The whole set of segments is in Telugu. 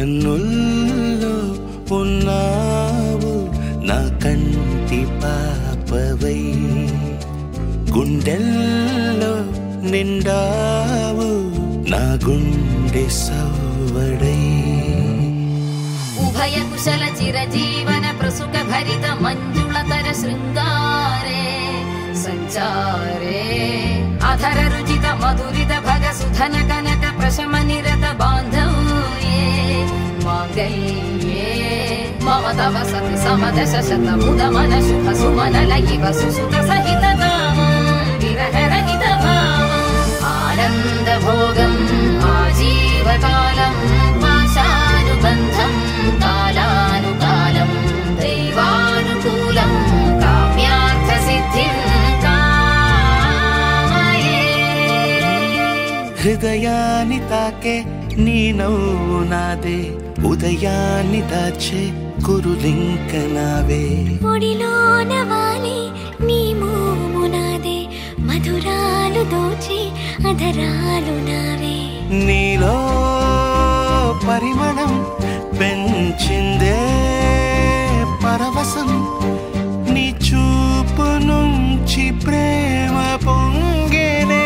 కన్నుల్లో ఉన్నావు నా కంటి పాపవై, గుండెల్లో నిండావు నా గుండె సవ్వడై. ఉభయ కుశల చిరజీవన ప్రసుక భరిత మంజుళతర శృంగారే సంచారే, అధర రుచిత మధురిత భగ సుధన కనక ప్రశమ నిరత బాంధవ్యే మాంగళ్యే మమ తవ సతి సమదశ శత ముదమన శుభ సుమనల ఇవ సుసుత సహిత కామం విరహ రహిత భావం ఆనంద భోగం ఆజీవకాలం పాశానుబంధం కాలానుకాలం దైవానుకూలం కామ్యార్థ సిద్ధిం కామయే. హృదయాన్ని తాకే నీ నవ్వు నాదే, ఉదయాన్ని దాచే కురులింక నావే. ఒడిలోన వాలి నీ మోము నాదే, మధురాలు దోచి అధరాలు నావే. నీలో పరిమళం పెంచిందే పరవశం, నీ చూపు నుంచి ప్రేమ పొంగేనే.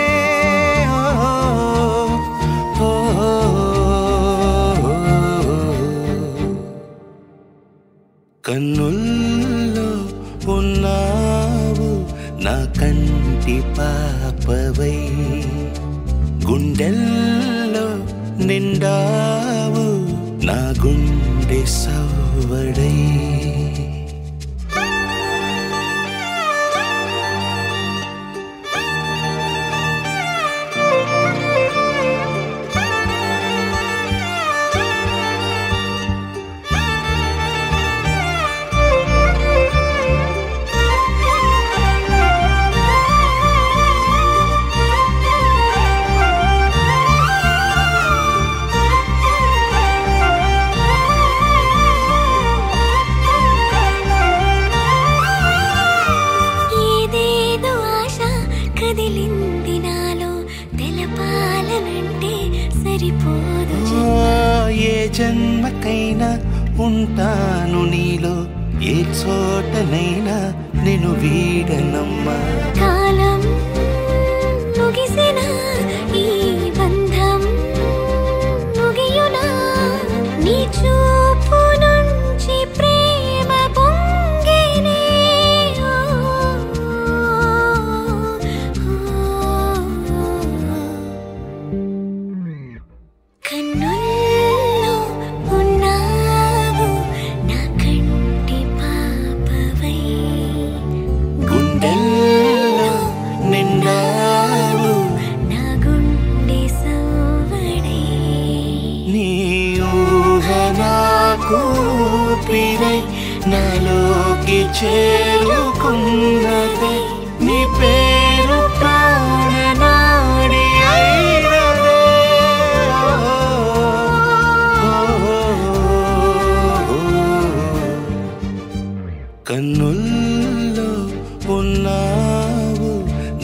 కన్నుల్లో ఉన్నావు నా కంటి పాపవై, గుండెల్లో నిండావు నా గుండె సవ్వడై. ఏ జన్మకైనా ఉంటాను నీలో, ఏ చోటనైనా నేను వీడనమ్మా. కాలం ముగిసిన ఈ బంధం ముగియునా, నీ చూపు నుంచి ప్రేమ పొంగేనే. కన్నుల్లో ఉన్నావు నా కంటి పాపవై, గుండెల్లో నిండావు నా గుండె సవ్వడై. నీ ఊహ నాకు ఊపిరై నాలోకి చేరుకున్నదే, నీ పేరు ప్రాణనాడి అయినదే. కన్నుల్లో ఉన్నావు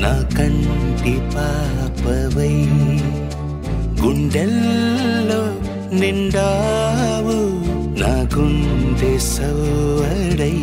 నా కంటి పాపవై, గుండెల్లో నిండావు నా గుండె సవ్వడై.